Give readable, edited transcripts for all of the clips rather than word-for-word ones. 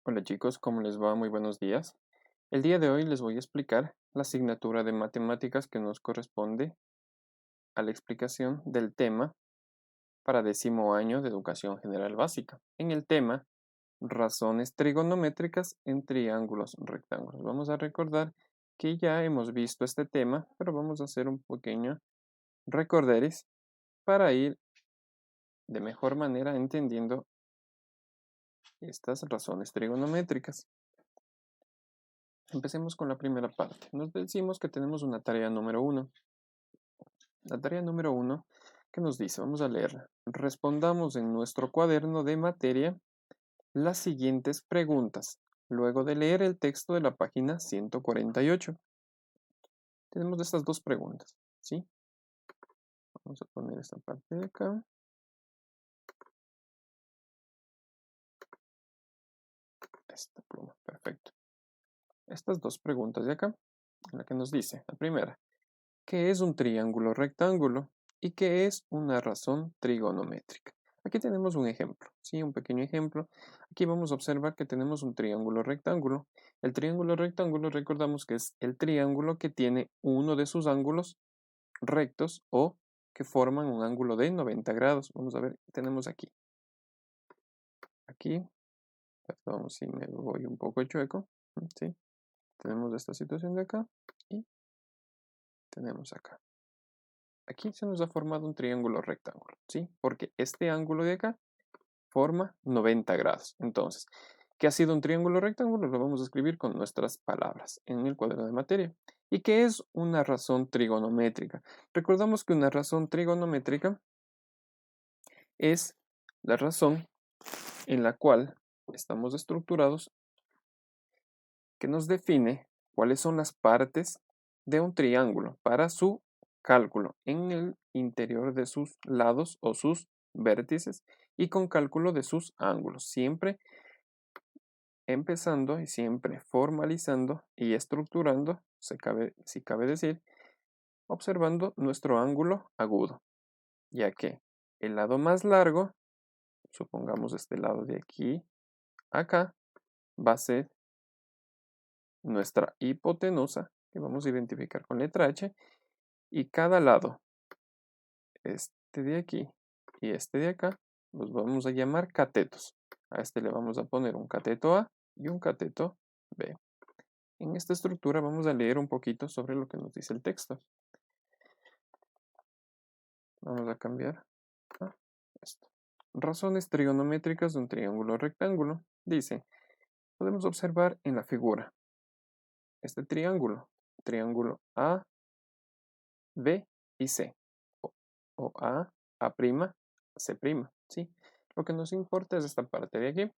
Hola chicos, ¿cómo les va? Muy buenos días. El día de hoy les voy a explicar la asignatura de matemáticas que nos corresponde a la explicación del tema para 10º año de educación general básica. En el tema, razones trigonométricas en triángulos rectángulos. Vamos a recordar que ya hemos visto este tema, pero vamos a hacer un pequeño recorderis para ir de mejor manera entendiendo estas razones trigonométricas. Empecemos con la primera parte. Nos decimos que tenemos una tarea número 1. La tarea número 1, ¿qué nos dice? Vamos a leerla. Respondamos en nuestro cuaderno de materia las siguientes preguntas, luego de leer el texto de la página 148. Tenemos estas dos preguntas, ¿sí? Vamos a poner esta parte de acá. Esta pluma, perfecto. Estas dos preguntas de acá, la que nos dice, la primera, ¿qué es un triángulo rectángulo? ¿Y qué es una razón trigonométrica? Aquí tenemos un ejemplo, ¿sí? Un pequeño ejemplo. Aquí vamos a observar que tenemos un triángulo rectángulo. El triángulo rectángulo, recordamos que es el triángulo que tiene uno de sus ángulos rectos o que forman un ángulo de 90 grados. Vamos a ver, tenemos aquí. Aquí, perdón si me voy un poco chueco, ¿sí? Tenemos esta situación de acá y tenemos acá. Aquí se nos ha formado un triángulo rectángulo, ¿sí? Porque este ángulo de acá forma 90 grados. Entonces, ¿qué ha sido un triángulo rectángulo? Lo vamos a escribir con nuestras palabras en el cuaderno de materia. ¿Y qué es una razón trigonométrica? Recordamos que una razón trigonométrica es la razón en la cual estamos estructurados que nos define cuáles son las partes de un triángulo para su cálculo en el interior de sus lados o sus vértices y con cálculo de sus ángulos, siempre empezando y siempre formalizando y estructurando, si cabe decir, observando nuestro ángulo agudo, ya que el lado más largo, supongamos este lado de aquí, acá, va a ser nuestra hipotenusa, que vamos a identificar con letra H, y cada lado, este de aquí y este de acá, los vamos a llamar catetos. A este le vamos a poner un cateto A y un cateto B. En esta estructura vamos a leer un poquito sobre lo que nos dice el texto. Vamos a cambiar a esto. Razones trigonométricas de un triángulo rectángulo. Dice, podemos observar en la figura este triángulo A, B y C, o A, A', C', ¿sí? Lo que nos importa es esta parte de aquí.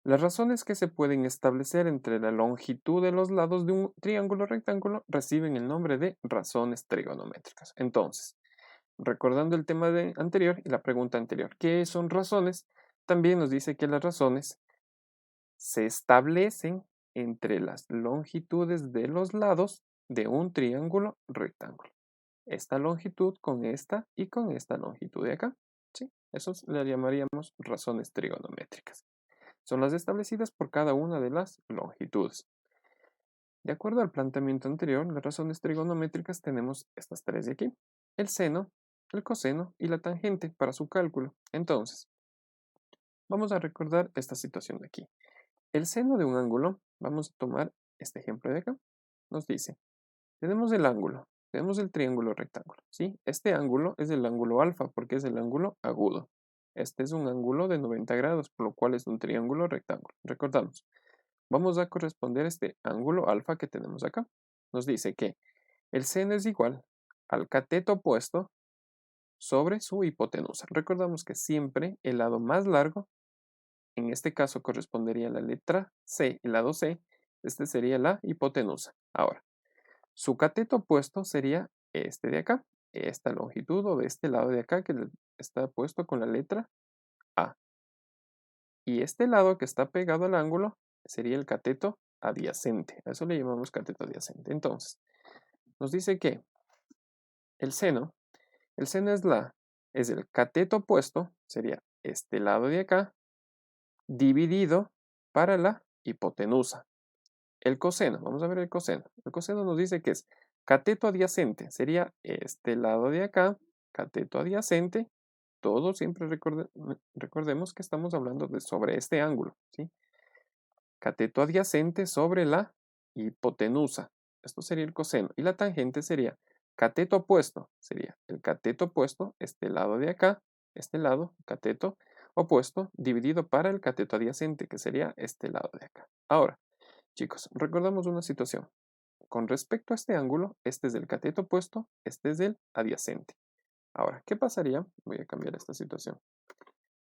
Las razones que se pueden establecer entre la longitud de los lados de un triángulo rectángulo reciben el nombre de razones trigonométricas. Entonces, recordando el tema anterior y la pregunta anterior, ¿qué son razones? También nos dice que las razones se establecen entre las longitudes de los lados de un triángulo rectángulo. Esta longitud con esta y con esta longitud de acá. ¿Sí? Eso le llamaríamos razones trigonométricas. Son las establecidas por cada una de las longitudes. De acuerdo al planteamiento anterior, las razones trigonométricas tenemos estas tres de aquí. El seno, el coseno y la tangente para su cálculo. Entonces, vamos a recordar esta situación de aquí. El seno de un ángulo, vamos a tomar este ejemplo de acá, nos dice, tenemos el ángulo, tenemos el triángulo rectángulo, ¿sí? Este ángulo es el ángulo alfa porque es el ángulo agudo. Este es un ángulo de 90 grados, por lo cual es un triángulo rectángulo. Recordamos, vamos a corresponder este ángulo alfa que tenemos acá. Nos dice que el seno es igual al cateto opuesto sobre su hipotenusa. Recordamos que siempre el lado más largo, en este caso correspondería a la letra C, el lado C, este sería la hipotenusa. Ahora, su cateto opuesto sería este de acá, esta longitud o de este lado de acá que está puesto con la letra A. Y este lado que está pegado al ángulo sería el cateto adyacente. A eso le llamamos cateto adyacente. Entonces, nos dice que el seno es el cateto opuesto, sería este lado de acá, dividido para la hipotenusa. El coseno, vamos a ver el coseno. El coseno nos dice que es cateto adyacente, sería este lado de acá, cateto adyacente. Todo siempre recordemos que estamos hablando sobre este ángulo, ¿sí? Cateto adyacente sobre la hipotenusa. Esto sería el coseno. Y la tangente sería cateto opuesto. Sería el cateto opuesto, este lado de acá, este lado, cateto opuesto, dividido para el cateto adyacente, que sería este lado de acá. Ahora, chicos, recordamos una situación. Con respecto a este ángulo, este es del cateto opuesto, este es del adyacente. Ahora, ¿qué pasaría? Voy a cambiar esta situación.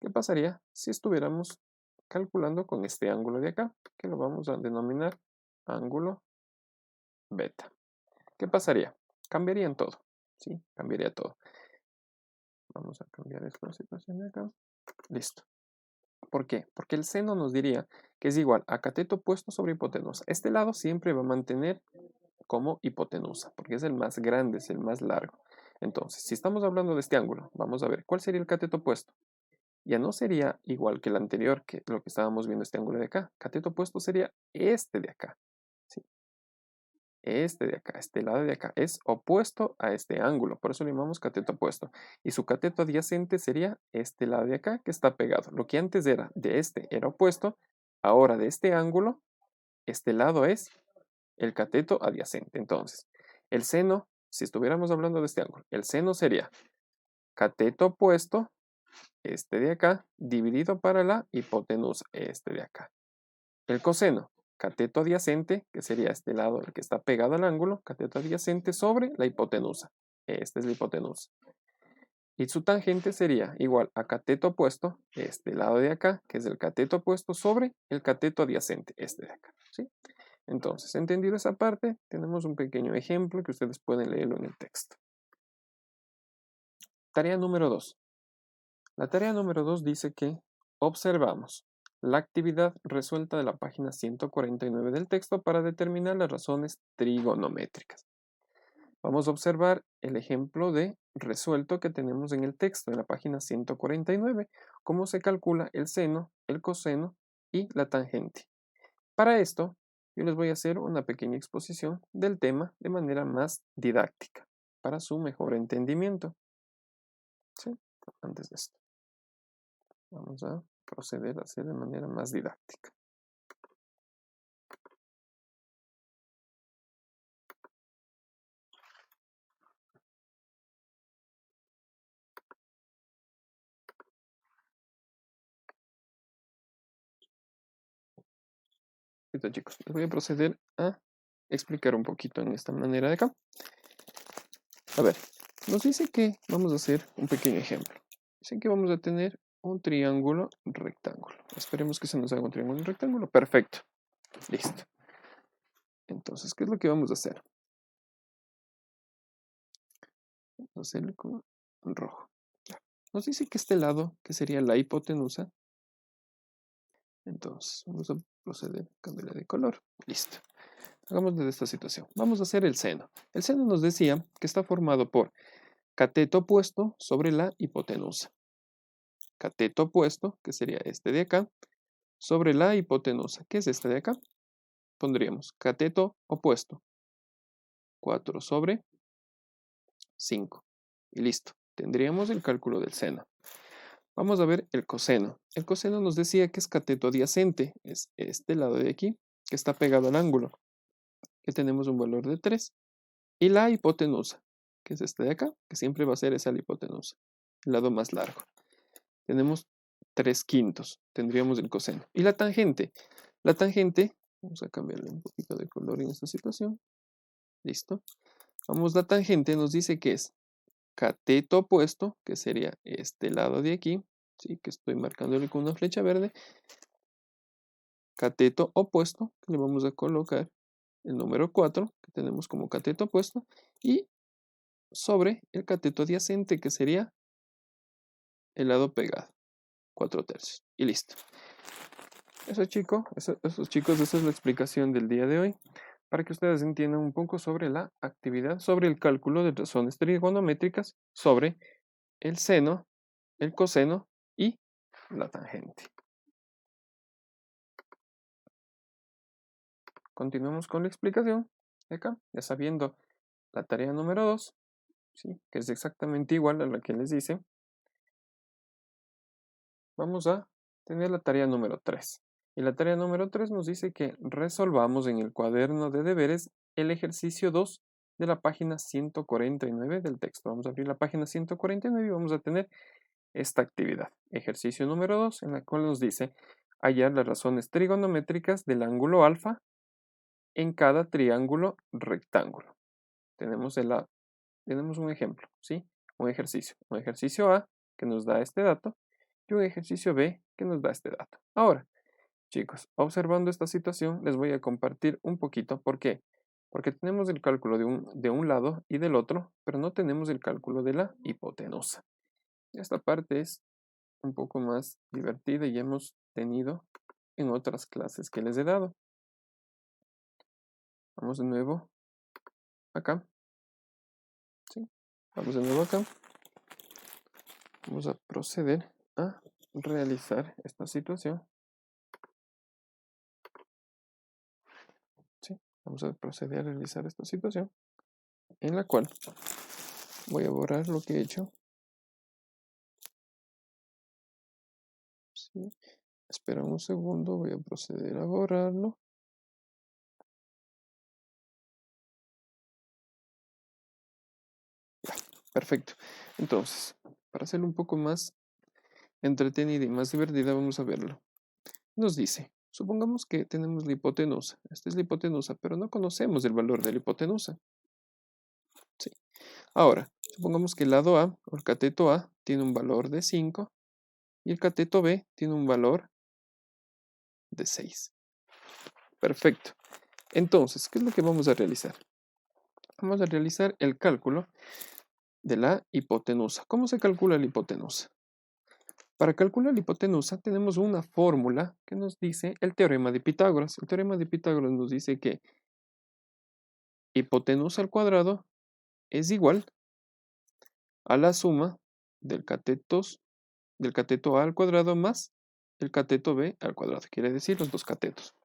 ¿Qué pasaría si estuviéramos calculando con este ángulo de acá, que lo vamos a denominar ángulo beta? ¿Qué pasaría? Cambiaría todo, ¿sí? Cambiaría todo. Vamos a cambiar esta situación de acá. Listo. ¿Por qué? Porque el seno nos diría que es igual a cateto opuesto sobre hipotenusa. Este lado siempre va a mantener como hipotenusa, porque es el más grande, es el más largo. Entonces, si estamos hablando de este ángulo, vamos a ver, ¿cuál sería el cateto opuesto? Ya no sería igual que el anterior, que lo que estábamos viendo este ángulo de acá. Cateto opuesto sería este de acá. ¿Sí? Este de acá, este lado de acá, es opuesto a este ángulo, por eso le llamamos cateto opuesto. Y su cateto adyacente sería este lado de acá que está pegado. Lo que antes era de este era opuesto, ahora de este ángulo, este lado es el cateto adyacente. Entonces, el seno, si estuviéramos hablando de este ángulo, el seno sería cateto opuesto, este de acá, dividido para la hipotenusa, este de acá. El coseno, cateto adyacente, que sería este lado, el que está pegado al ángulo, cateto adyacente sobre la hipotenusa. Esta es la hipotenusa. Y su tangente sería igual a cateto opuesto, este lado de acá, que es el cateto opuesto sobre el cateto adyacente, este de acá. ¿Sí? Entonces, entendido esa parte, tenemos un pequeño ejemplo que ustedes pueden leerlo en el texto. Tarea número 2. La tarea número 2 dice que observamos la actividad resuelta de la página 149 del texto para determinar las razones trigonométricas. Vamos a observar el ejemplo de resuelto que tenemos en el texto, en la página 149, cómo se calcula el seno, el coseno y la tangente. Para esto, yo les voy a hacer una pequeña exposición del tema de manera más didáctica, para su mejor entendimiento. ¿Sí? Antes de esto, vamos a proceder a hacer de manera más didáctica. Listo, chicos, les voy a proceder a explicar un poquito en esta manera de acá. A ver, nos dice que vamos a hacer un pequeño ejemplo. Dicen que vamos a tener un triángulo rectángulo. Esperemos que se nos haga un triángulo rectángulo. Perfecto. Listo. Entonces, ¿qué es lo que vamos a hacer? Vamos a hacerlo con rojo. Ya. Nos dice que este lado, que sería la hipotenusa, entonces vamos a proceder a cambiarle de color. Listo. Hagamos de esta situación. Vamos a hacer el seno. El seno nos decía que está formado por cateto opuesto sobre la hipotenusa. Cateto opuesto, que sería este de acá, sobre la hipotenusa, que es este de acá. Pondríamos cateto opuesto, 4 sobre 5. Y listo. Tendríamos el cálculo del seno. Vamos a ver el coseno. El coseno nos decía que es cateto adyacente, es este lado de aquí, que está pegado al ángulo, que tenemos un valor de 3. Y la hipotenusa, que es este de acá, que siempre va a ser esa la hipotenusa, el lado más largo. Tenemos 3/5, tendríamos el coseno. Y la tangente, vamos a cambiarle un poquito de color en esta situación. Listo. Vamos, la tangente nos dice que es cateto opuesto, que sería este lado de aquí, ¿sí? Que estoy marcándole con una flecha verde. Cateto opuesto, que le vamos a colocar el número 4, que tenemos como cateto opuesto, y sobre el cateto adyacente, que sería el lado pegado, 4/3. Y listo. Eso, chicos, esa es la explicación del día de hoy, para que ustedes entiendan un poco sobre la actividad, sobre el cálculo de razones trigonométricas, sobre el seno, el coseno y la tangente. continuamos con la explicación de acá, ya sabiendo la tarea número 2, ¿sí? Que es exactamente igual a la que les dice. Vamos a tener la tarea número 3. Y la tarea número 3 nos dice que resolvamos en el cuaderno de deberes el ejercicio 2 de la página 149 del texto. Vamos a abrir la página 149 y vamos a tener esta actividad. Ejercicio número 2, en la cual nos dice hallar las razones trigonométricas del ángulo alfa en cada triángulo rectángulo. Tenemos un ejemplo, ¿sí? Un ejercicio A que nos da este dato y un ejercicio B que nos da este dato. Ahora, chicos, observando esta situación, les voy a compartir un poquito. ¿Por qué? Porque tenemos el cálculo de un lado y del otro, pero no tenemos el cálculo de la hipotenusa. Esta parte es un poco más divertida y hemos tenido en otras clases que les he dado. Vamos de nuevo acá. ¿Sí? Vamos de nuevo acá. Vamos a proceder a realizar esta situación. ¿Sí? Vamos a proceder a realizar esta situación en la cual voy a borrar lo que he hecho. ¿Sí? Espera un segundo, voy a proceder a borrarlo. Ya, perfecto. Entonces, para hacerlo un poco más entretenida y más divertida, vamos a verlo. Nos dice, supongamos que tenemos la hipotenusa. Esta es la hipotenusa, pero no conocemos el valor de la hipotenusa. Sí. Ahora, supongamos que el lado A, o el cateto A, tiene un valor de 5 y el cateto B tiene un valor de 6. Perfecto. Entonces, ¿qué es lo que vamos a realizar? Vamos a realizar el cálculo de la hipotenusa. ¿Cómo se calcula la hipotenusa? Para calcular la hipotenusa tenemos una fórmula que nos dice el teorema de Pitágoras. El teorema de Pitágoras nos dice que hipotenusa al cuadrado es igual a la suma del cateto A al cuadrado más el cateto B al cuadrado. Quiere decir los dos catetos.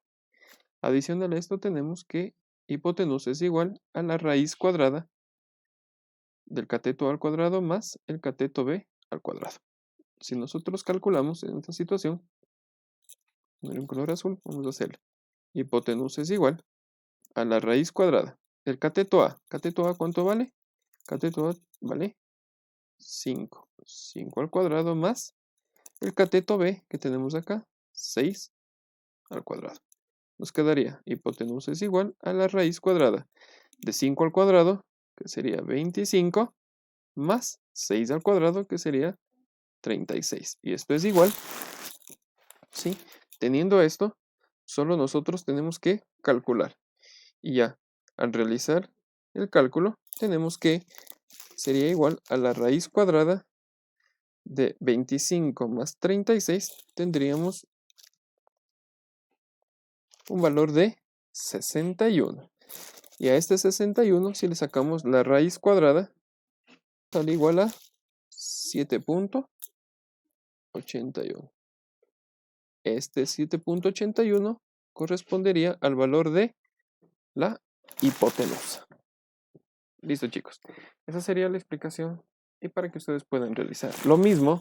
Adicional a esto tenemos que hipotenusa es igual a la raíz cuadrada del cateto A al cuadrado más el cateto B al cuadrado. Si nosotros calculamos en esta situación, en color azul, vamos a hacerlo. Hipotenusa es igual a la raíz cuadrada del cateto A. ¿Cateto A cuánto vale? Cateto A vale 5. 5 al cuadrado más el cateto B que tenemos acá, 6 al cuadrado. Nos quedaría hipotenusa es igual a la raíz cuadrada de 5 al cuadrado, que sería 25, más 6 al cuadrado, que sería 36. Y esto es igual, ¿sí? Teniendo esto, solo nosotros tenemos que calcular. Y ya, al realizar el cálculo, tenemos que sería igual a la raíz cuadrada de 25 más 36, tendríamos un valor de 61. Y a este 61, si le sacamos la raíz cuadrada, sale igual a 7.81. Este 7.81 correspondería al valor de la hipotenusa. Listo, chicos. Esa sería la explicación y para que ustedes puedan realizar. Lo mismo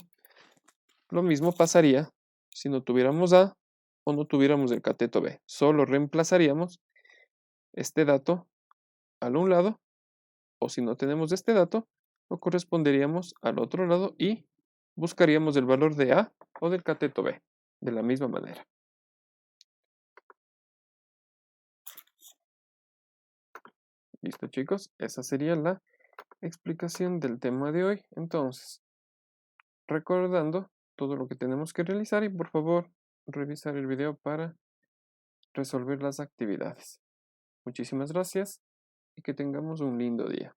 pasaría si no tuviéramos A o no tuviéramos el cateto B. Solo reemplazaríamos este dato al un lado, o si no tenemos este dato, lo corresponderíamos al otro lado y buscaríamos el valor de A o del cateto B de la misma manera. Listo, chicos, esa sería la explicación del tema de hoy. Entonces, recordando todo lo que tenemos que realizar y por favor revisar el video para resolver las actividades. Muchísimas gracias y que tengamos un lindo día.